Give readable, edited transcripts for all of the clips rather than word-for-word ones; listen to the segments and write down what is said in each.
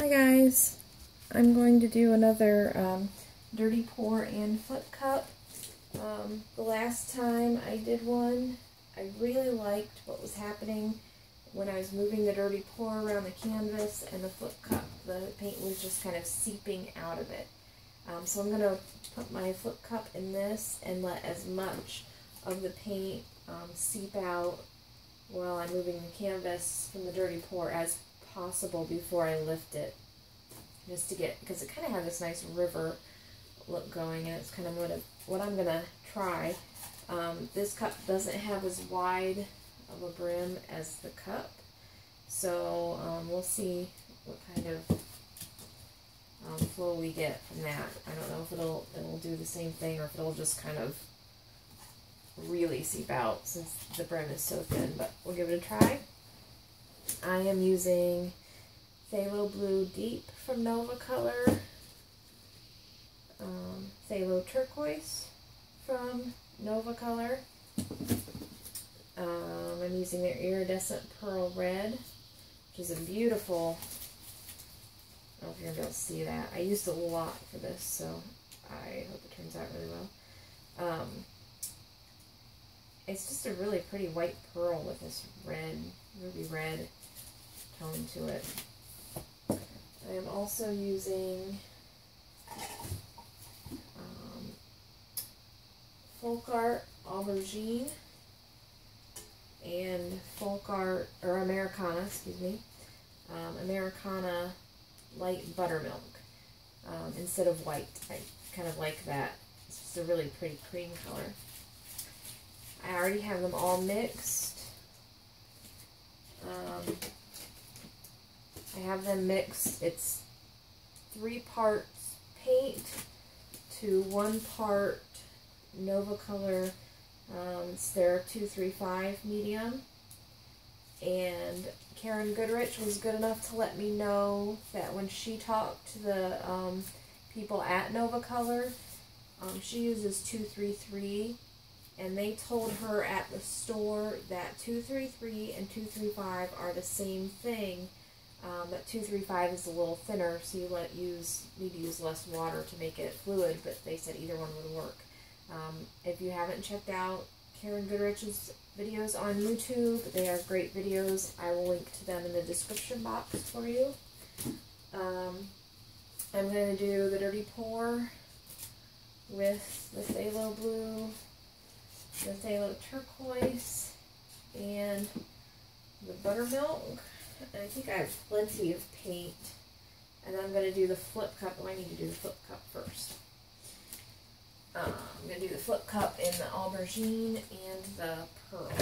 Hi guys, I'm going to do another dirty pour and flip cup. The last time I did one, I really liked what was happening when I was moving the dirty pour around the canvas and the flip cup. The paint was just kind of seeping out of it. So I'm going to put my flip cup in this and let as much of the paint seep out while I'm moving the canvas from the dirty pour as possible before I lift it, just to get, because it kind of has this nice river look going, and it's kind of what I'm going to try. This cup doesn't have as wide of a brim as the cup, so we'll see what kind of flow we get from that. I don't know if it'll do the same thing or if it'll just kind of really seep out since the brim is so thin, but we'll give it a try. I am using Phthalo Blue Deep from Nova Color, Phthalo Turquoise from Nova Color. I'm using their Iridescent Pearl Red, which is a beautiful, I don't know if you're going to be able to see that. I used a lot for this, so I hope it turns out really well. It's just a really pretty white pearl with this red, ruby red tone to it. I am also using Folk Art Aubergine and Folk Art, or Americana, excuse me, Americana Light Buttermilk instead of white. I kind of like that. It's just a really pretty cream color. I already have them all mixed. I have them mixed. It's 3 parts paint to 1 part Nova Color. It's their 235 medium. And Caren Goodrich was good enough to let me know that when she talked to the people at Nova Color, she uses 233. And they told her at the store that 233 and 235 are the same thing, but 235 is a little thinner, so you need to use less water to make it fluid, but they said either one would work. If you haven't checked out Caren Goodrich's videos on YouTube, they are great videos. I will link to them in the description box for you. I'm going to do the dirty pour with the Phthalo Blue, the Phthalo Turquoise, and the buttermilk. And I think I have plenty of paint. And then I'm going to do the flip cup. Oh, I need to do the flip cup first. I'm going to do the flip cup in the aubergine and the pearl.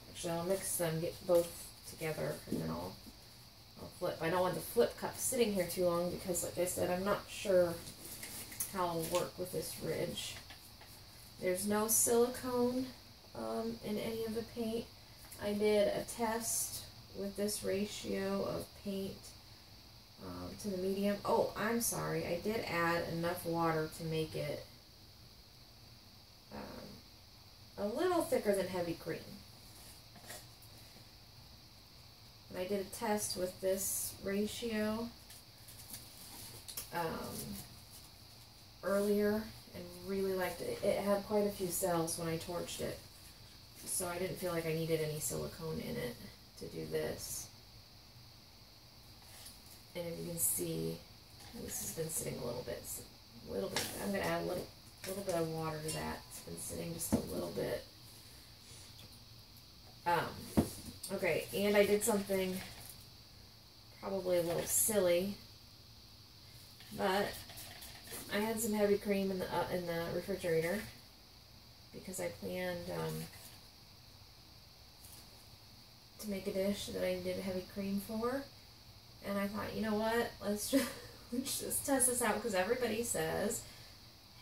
Actually, I'll mix them, get both together, and then I'll flip. I don't want the flip cup sitting here too long because, like I said, I'm not sure how I'll work with this ridge. There's no silicone in any of the paint. I did a test with this ratio of paint to the medium. Oh, I'm sorry. I did add enough water to make it a little thicker than heavy cream. And I did a test with this ratio earlier and really liked it. It had quite a few cells when I torched it, so I didn't feel like I needed any silicone in it to do this. And if you can see, this has been sitting a little bit. I'm going to add a little bit of water to that. It's been sitting just a little bit. Okay, and I did something probably a little silly, but I had some heavy cream in the refrigerator because I planned to make a dish that I did heavy cream for, and I thought, you know what, let's just test this out because everybody says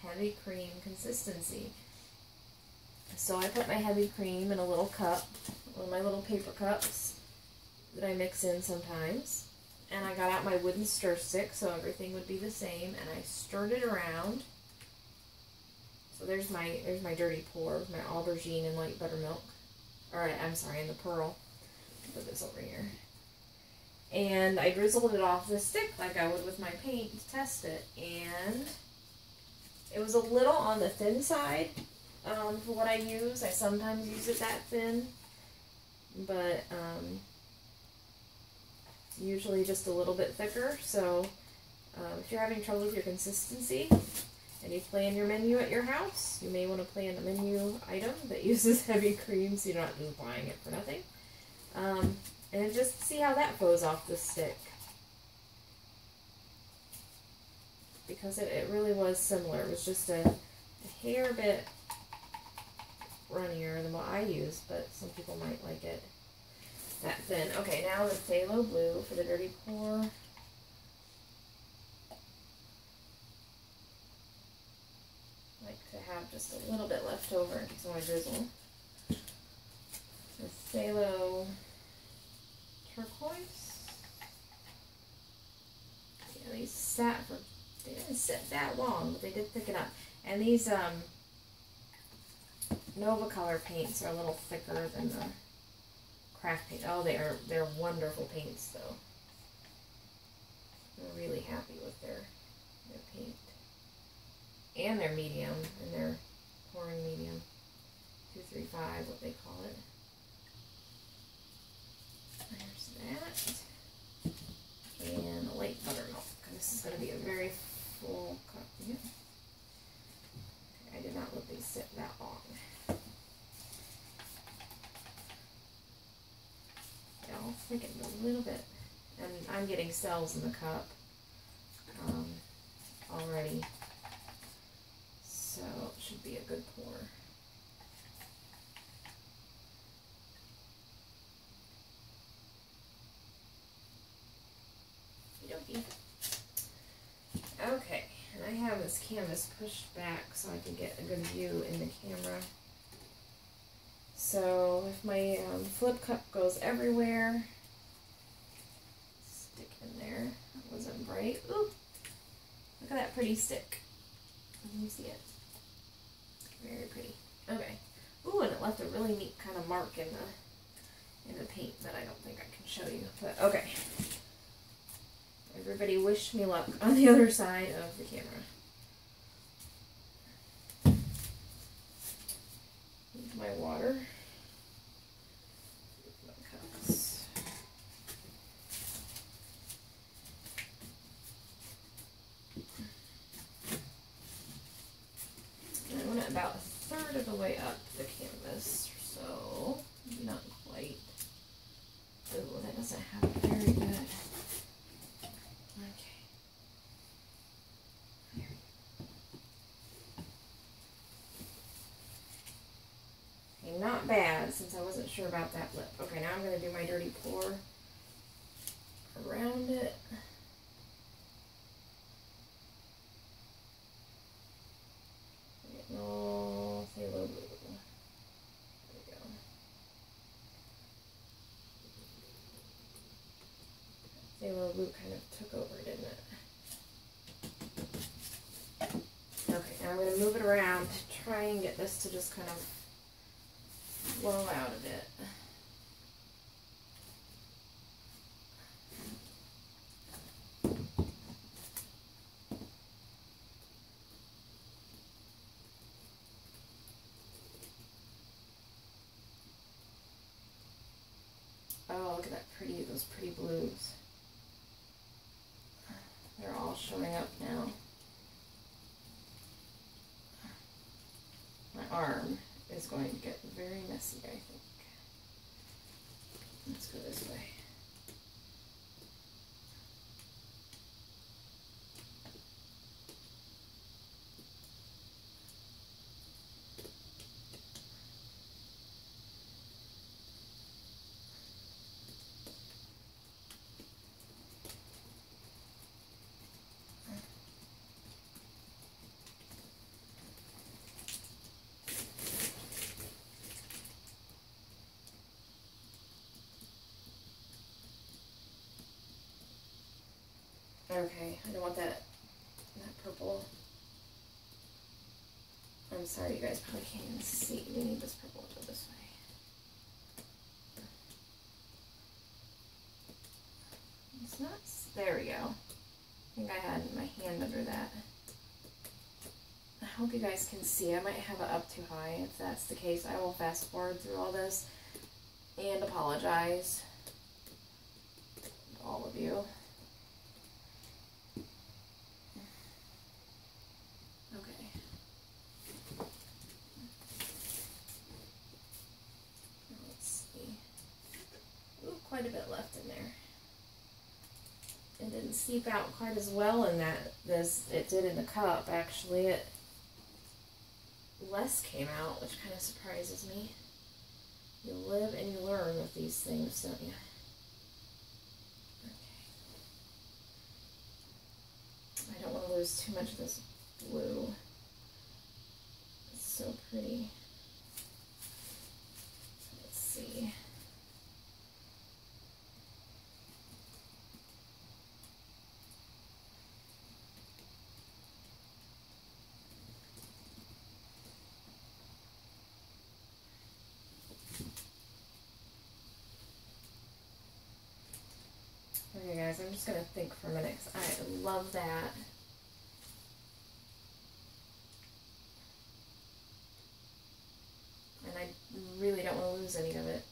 heavy cream consistency. So I put my heavy cream in a little cup, one of my little paper cups that I mix in sometimes. And I got out my wooden stir stick so everything would be the same, and I stirred it around. So there's my dirty pour with my aubergine and light buttermilk. Or I'm sorry, and the pearl. put this over here. And I drizzled it off the stick like I would with my paint to test it. And it was a little on the thin side for what I use. I sometimes use it that thin. But usually just a little bit thicker. So if you're having trouble with your consistency and you plan your menu at your house, you may want to plan a menu item that uses heavy cream so you're not just buying it for nothing. And just see how that goes off the stick. Because it really was similar. It was just a hair bit runnier than what I use, but some people might like it that thin. Okay, now the phthalo blue for the dirty pour. I like to have just a little bit left over in case I want to drizzle. The phthalo turquoise. Yeah, these sat for, they didn't sit that long, but they did thicken up. And these Nova Color paints are a little thicker than the craft paint. Oh, they're wonderful paints though. I'm really happy with their paint. And their medium, and their pouring medium. 235, what they call it. There's that. And a light buttermilk. This is going to be a very full cup. Yeah. Okay, I did not let these sit that long. I'll thicken a little bit. And I'm getting cells in the cup already. So it should be a good pour. Okay, and I have this canvas pushed back so I can get a good view in the camera. So if my flip cup goes everywhere, stick in there. That wasn't bright. Ooh, look at that pretty stick. Can you see it? Very pretty. Okay. Ooh, and it left a really neat kind of mark in the paint that I don't think I can show you. But okay. Everybody wish me luck on the other side of the camera. Here's my water. Here's my cups. I went about a third of the way up the canvas, so not quite. Oh, that doesn't have very good. Okay. There we go. Okay, not bad since I wasn't sure about that lip. Okay, now I'm going to do my dirty pour around it. No, phthalo blue. There we go. Phthalo blue kind of took over, didn't it? Okay, now I'm going to move it around to try and get this to just kind of flow out a bit. Oh, look at that pretty, those pretty blues. They're all showing up now. My arm is going to get very messy, I think. Let's go this way. Okay, I don't want that purple. I'm sorry, you guys probably can't even see. We need this purple to go this way. it's not, there we go. I think I had my hand under that. I hope you guys can see. I might have it up too high. If that's the case, I will fast forward through all this and apologize to all of you. Okay. Let's see. Ooh, quite a bit left in there. It didn't seep out quite as well in that it did in the cup. Actually, less came out, which kind of surprises me. You live and you learn with these things, don't you? Okay. I don't want to lose too much of this blue. It's so pretty. Let's see. Okay guys, I'm just going to think for a minute because I love that. And I really don't want to lose any of it.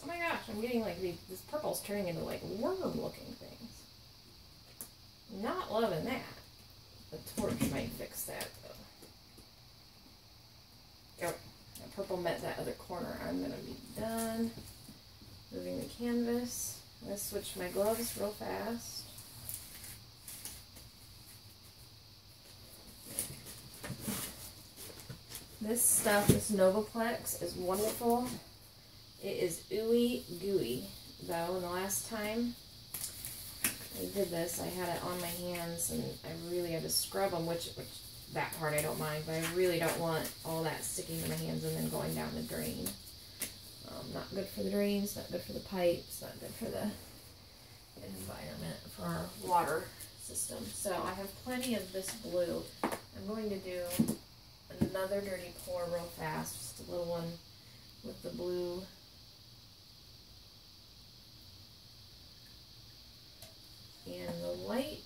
Oh my gosh, I'm getting like this purple's turning into like worm looking things. Not loving that. The torch might fix that though. Oh, that purple met that other corner. I'm gonna be done moving the canvas. I'm gonna switch my gloves real fast. This stuff, this Novaplex, is wonderful. It is ooey gooey, though, and the last time I did this, I had it on my hands, and I really had to scrub them, which that part I don't mind, but I really don't want all that sticking to my hands and then going down the drain. Not good for the drains, not good for the pipes, not good for the environment, for our water system. So I have plenty of this blue. I'm going to do another dirty pour real fast, just a little one with the blue. And the white.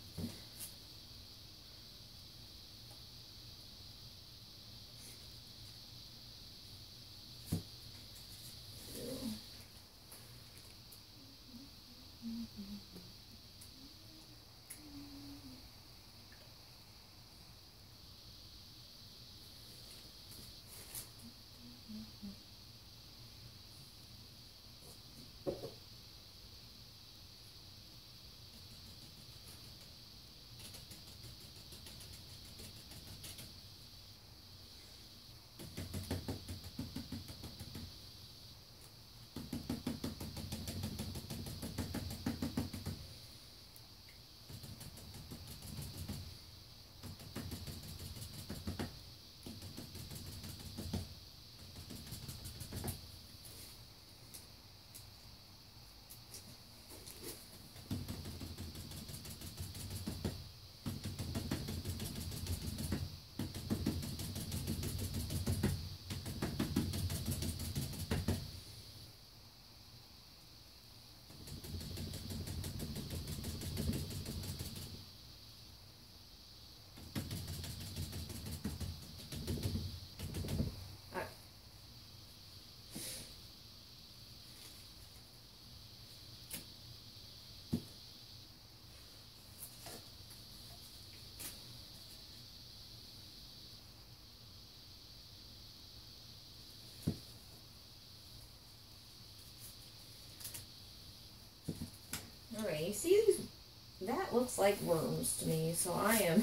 looks like worms to me, so I am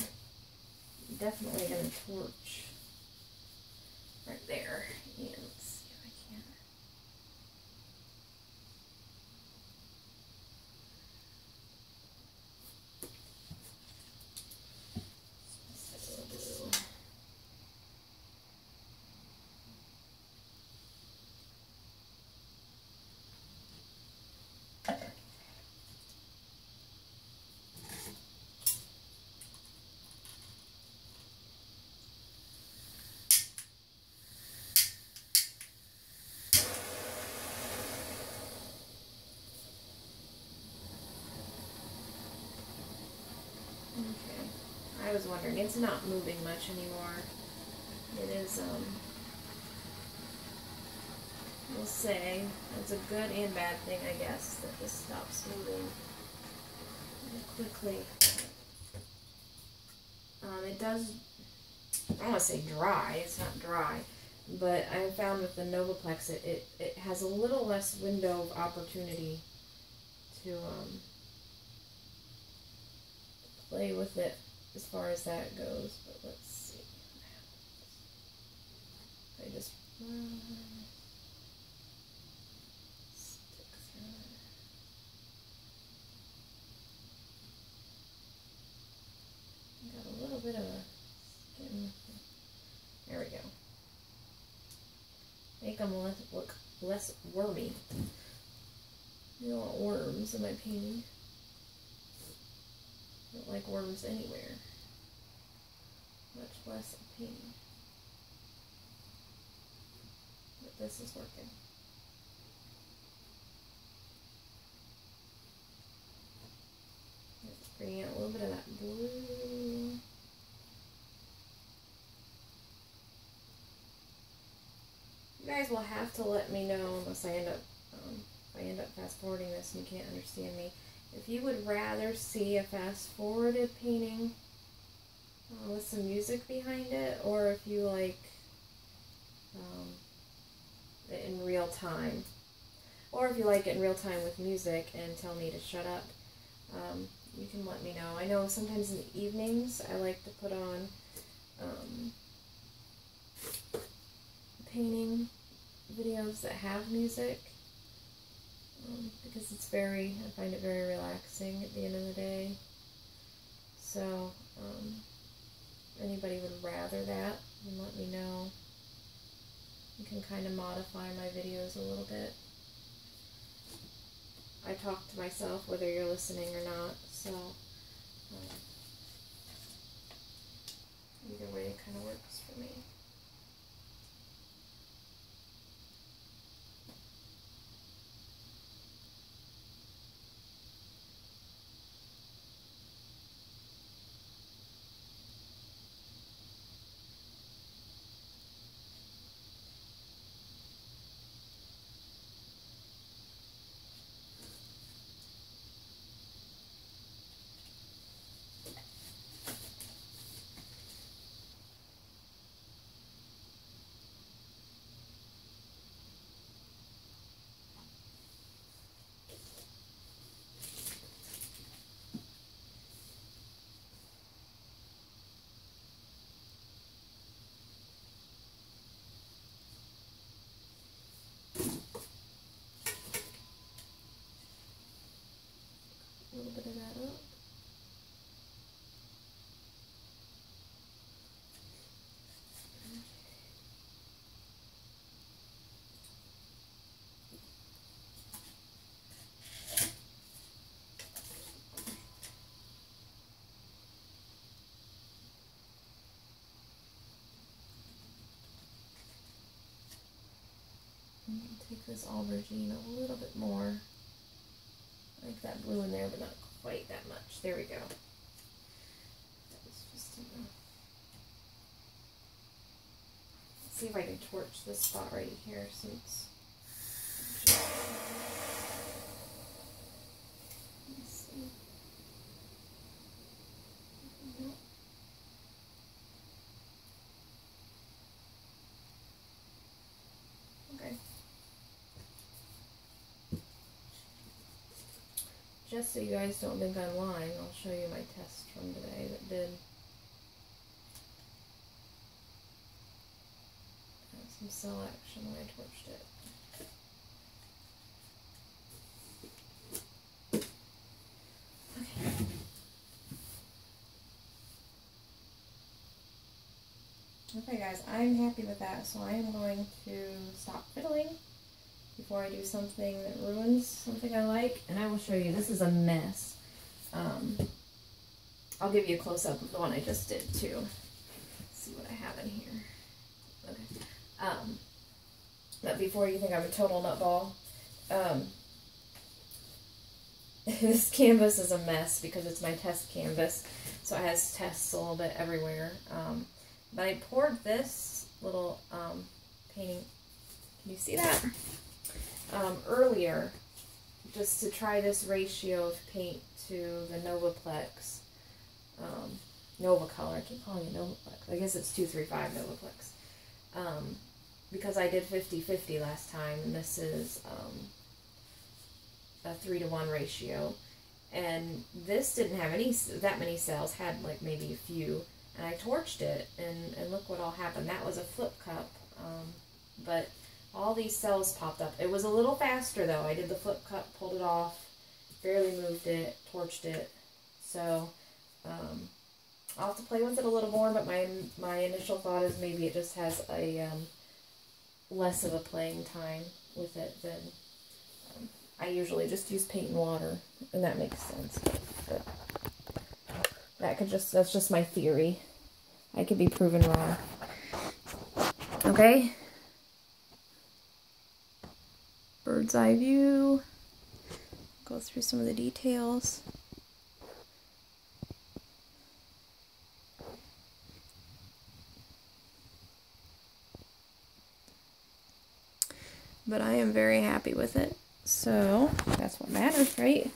definitely going to torch right there. And let's see if I can. Okay, I was wondering, it's not moving much anymore. It is, we'll say, it's a good and bad thing, I guess, that this stops moving quickly. It does, I don't want to say dry, it's not dry, but I found with the Novaplex, it has a little less window of opportunity to, play with it as far as that goes, but let's see what happens. I just stick through it. Got a little bit of a skin. There we go. Make them look less wormy. You don't want worms in my painting. I don't like worms anywhere, much less a painting. But this is working. Let's bring out a little bit of that blue. You guys will have to let me know, unless I end up, if I end up fast forwarding this and you can't understand me, if you would rather see a fast-forwarded painting with some music behind it, or if you like it in real time, or if you like it in real time with music and tell me to shut up, you can let me know. I know sometimes in the evenings I like to put on painting videos that have music. Because it's I find it very relaxing at the end of the day. So, if anybody would rather that, then let me know. You can kind of modify my videos a little bit. I talk to myself whether you're listening or not, so either way it kind of works for me. A little bit of that up. Take this aubergine a little bit more. I like that blue in there, but not quite that much. There we go. That was just enough. Let's see if I can torch this spot right here since. Let's see. Nope. Okay. just so you guys don't think I'm lying, I'll show you my test from today that did have some cell action when I torched it. Okay guys, I'm happy with that, so I am going to stop fiddling before I do something that ruins something I like, and I will show you. This is a mess. I'll give you a close-up of the one I just did too. Let's see what I have in here. Okay. But before you think I'm a total nutball, this canvas is a mess because it's my test canvas, so it has tests a little bit everywhere. But I poured this little painting, can you see that? Earlier, just to try this ratio of paint to the Novaplex, Nova Color. I keep calling it Novaplex. I guess it's 235 Novaplex. Because I did 50-50 last time, and this is a 3-to-1 ratio. And this didn't have that many cells, had like maybe a few. And I torched it, and look what all happened. That was a flip cup, but all these cells popped up. It was a little faster though. I did the flip cup, pulled it off, barely moved it, torched it. So I'll have to play with it a little more, but my initial thought is maybe it just has a less of a playing time with it than I usually just use paint and water, and that makes sense. But that's just my theory. I could be proven wrong. Okay. Bird's eye view. Go through some of the details. But I am very happy with it. So that's what matters, right?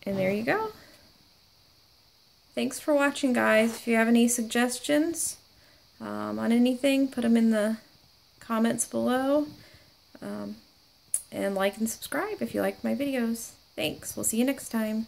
And there you go. Thanks for watching, guys. If you have any suggestions on anything, put them in the comments below. And like and subscribe if you like my videos. Thanks. We'll see you next time.